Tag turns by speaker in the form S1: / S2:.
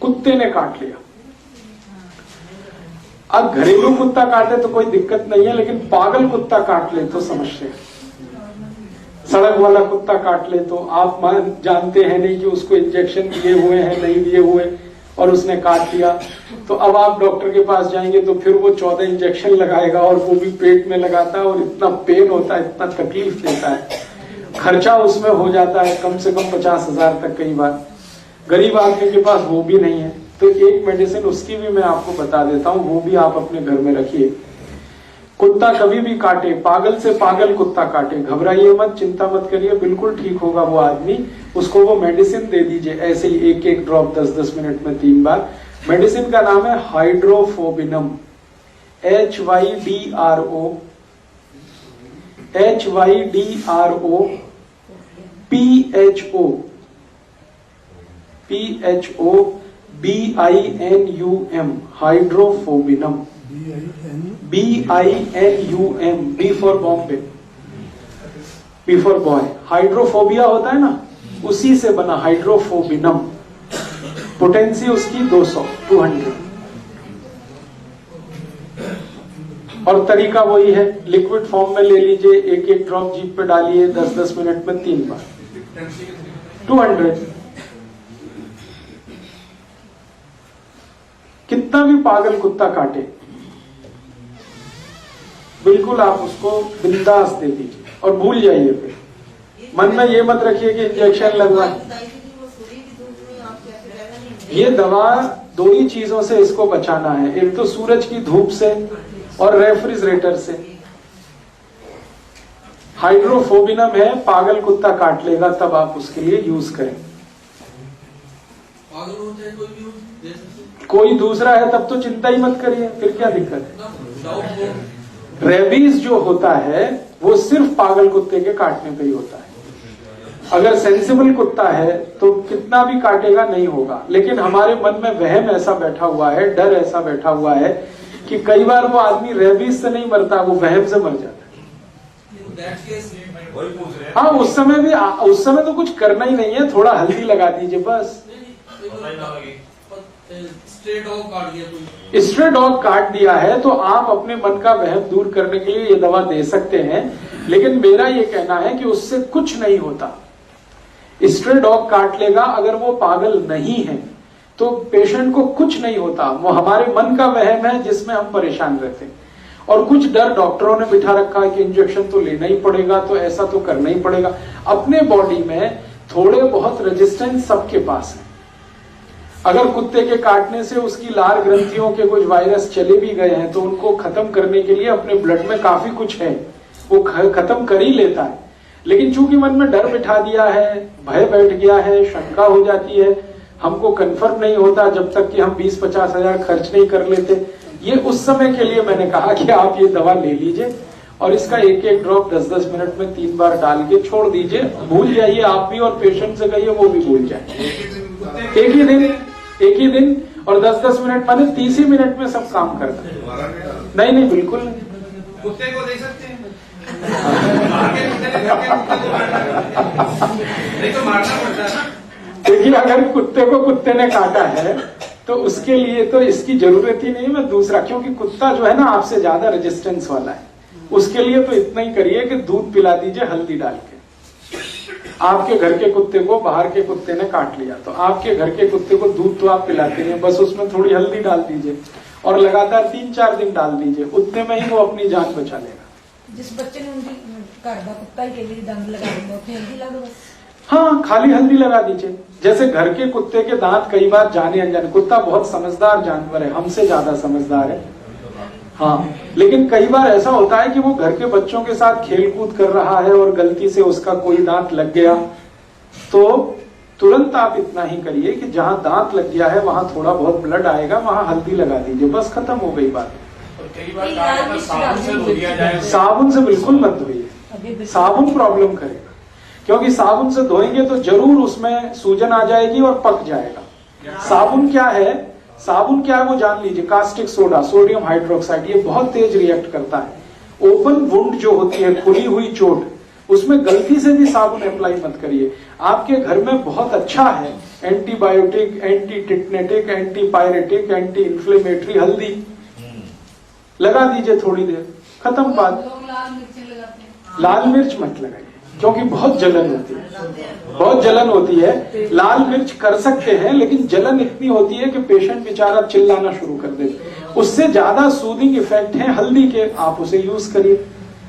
S1: कुत्ते ने काट लिया। अब घरेलू कुत्ता काटे तो कोई दिक्कत नहीं है, लेकिन पागल कुत्ता काट ले तो समस्या है। सड़क वाला कुत्ता काट ले तो आप जानते हैं नहीं कि उसको इंजेक्शन दिए हुए हैं नहीं दिए हुए, और उसने काट लिया, तो अब आप डॉक्टर के पास जाएंगे तो फिर वो 14 इंजेक्शन लगाएगा, और वो भी पेट में लगाता है, और इतना पेन होता है, इतना तकलीफ देता है, खर्चा उसमें हो जाता है कम से कम 50,000 तक कई बार। गरीब आदमी के पास वो भी नहीं है, तो एक मेडिसिन उसकी भी मैं आपको बता देता हूँ, वो भी आप अपने घर में रखिए। कुत्ता कभी भी काटे, पागल से पागल कुत्ता काटे, घबराइए मत, चिंता मत करिए, बिल्कुल ठीक होगा वो आदमी। उसको वो मेडिसिन दे दीजिए, ऐसे ही एक एक ड्रॉप 10-10 मिनट में 3 बार। मेडिसिन का नाम है हाइड्रोफोबिनम, HYDRO BINUM, हाइड्रोफोबिनम, BINUM, B for Bombay, B for boy. Hydrophobia होता है ना, उसी से बना हाइड्रोफोबिनम। पोटेंसी उसकी 200 और तरीका वही है, लिक्विड फॉर्म में ले लीजिए, एक एक ड्रॉप जीभ पे डालिए, 10-10 मिनट में 3 बार, 200। कितना भी पागल कुत्ता काटे, बिल्कुल आप उसको बिंदास दे दीजिए और भूल जाइए। फिर मन में ये मत रखिए कि इंजेक्शन लगवा। ये दवा 2 ही चीजों से इसको बचाना है, एक तो सूरज की धूप से और रेफ्रिजरेटर से। हाइड्रोफोबिनम है, पागल कुत्ता काट लेगा तब आप उसके लिए यूज करें। कोई दूसरा है तब तो चिंता ही मत करिए, फिर क्या दिक्कत है। रेबीज जो होता है वो सिर्फ पागल कुत्ते के काटने पे ही होता है। अगर सेंसिबल कुत्ता है तो कितना भी काटेगा नहीं होगा, लेकिन हमारे मन में वहम ऐसा बैठा हुआ है, डर ऐसा बैठा हुआ है कि कई बार वो आदमी रेबीज से नहीं मरता, वो वहम से मर जाता है। हाँ, उस समय तो कुछ करना ही नहीं है, थोड़ा हल्दी लगा दीजिए बस। स्ट्रे डॉग काट दिया है तो आप अपने मन का वहम दूर करने के लिए ये दवा दे सकते हैं, लेकिन मेरा ये कहना है कि उससे कुछ नहीं होता। स्ट्रे डॉग काट लेगा, अगर वो पागल नहीं है तो पेशेंट को कुछ नहीं होता। वो हमारे मन का वहम है जिसमें हम परेशान रहते हैं, और कुछ डर डॉक्टरों ने बिठा रखा है कि इंजेक्शन तो लेना ही पड़ेगा, तो ऐसा तो करना ही पड़ेगा। अपने बॉडी में थोड़े बहुत रेजिस्टेंस सबके पास है। अगर कुत्ते के काटने से उसकी लार ग्रंथियों के कुछ वायरस चले भी गए हैं तो उनको खत्म करने के लिए अपने ब्लड में काफी कुछ है, वो खत्म कर ही लेता है। लेकिन चूंकि मन में डर बिठा दिया है, भय बैठ गया है, शंका हो जाती है, हमको कंफर्म नहीं होता जब तक कि हम 20-50 हजार खर्च नहीं कर लेते। ये उस समय के लिए मैंने कहा कि आप ये दवा ले लीजिए और इसका एक एक ड्रॉप 10-10 मिनट में 3 बार डाल के छोड़ दीजिए, भूल जाइए आप भी, और पेशेंट से कहिए वो भी भूल जाए। एक ही दिन और 10-10 मिनट, माने 30 ही मिनट में सब काम करता है। नहीं बिल्कुल नहीं।
S2: कुत्ते को दे सकते हैं नहीं तो मारना पड़ता है ना।
S1: देखिए, अगर कुत्ते को कुत्ते ने काटा है तो उसके लिए तो इसकी जरूरत ही नहीं। मैं दूसरा, क्योंकि कुत्ता जो है ना आपसे ज्यादा रेजिस्टेंस वाला है, उसके लिए तो इतना ही करिए कि दूध पिला दीजिए हल्दी डाल के। आपके घर के कुत्ते को बाहर के कुत्ते ने काट लिया तो आपके घर के कुत्ते को दूध तो आप पिलाते हैं, बस उसमें थोड़ी हल्दी डाल दीजिए और लगातार 3-4 दिन डाल दीजिए, उतने में ही वो अपनी जान बचा लेगा।
S3: जिस बच्चे ने उनकी घर का कुत्ता ही के लिए दंड लगा देंगे, उसमें हल्दी लगा दो।
S1: हाँ, खाली हल्दी लगा दीजिए। जैसे घर के कुत्ते के दांत कई बार जाने अनजाने, कुत्ता बहुत समझदार जानवर है, हमसे ज्यादा समझदार है। हाँ, लेकिन कई बार ऐसा होता है कि वो घर के बच्चों के साथ खेल कूद कर रहा है और गलती से उसका कोई दांत लग गया, तो तुरंत आप इतना ही करिए कि जहां दांत लग गया है वहां थोड़ा बहुत ब्लड आएगा, वहां हल्दी लगा दीजिए, बस खत्म हो गई बात। साबुन से बिल्कुल मत धोइए, साबुन प्रॉब्लम करेगा, क्योंकि साबुन से धोएंगे तो जरूर उसमें सूजन आ जाएगी और पक जाएगा। साबुन क्या है वो जान लीजिए, कास्टिक सोडा, सोडियम हाइड्रोक्साइड, ये बहुत तेज रिएक्ट करता है। ओपन वुंड जो होती है, खुली हुई चोट, उसमें गलती से भी साबुन अप्लाई मत करिए। आपके घर में बहुत अच्छा है, antibiotic, anti tetanic, anti pyretic, anti inflammatory, हल्दी लगा दीजिए थोड़ी देर, खत्म बात।
S3: लोग लाल मिर्च लगाते हैं।
S1: लाल मिर्च मत लगाइए क्योंकि बहुत जलन होती है, बहुत जलन होती है। लाल मिर्च कर सकते हैं लेकिन जलन इतनी होती है कि पेशेंट बेचारा चिल्लाना शुरू कर दे। उससे ज्यादा सूदिंग इफेक्ट है हल्दी के, आप उसे यूज करिए।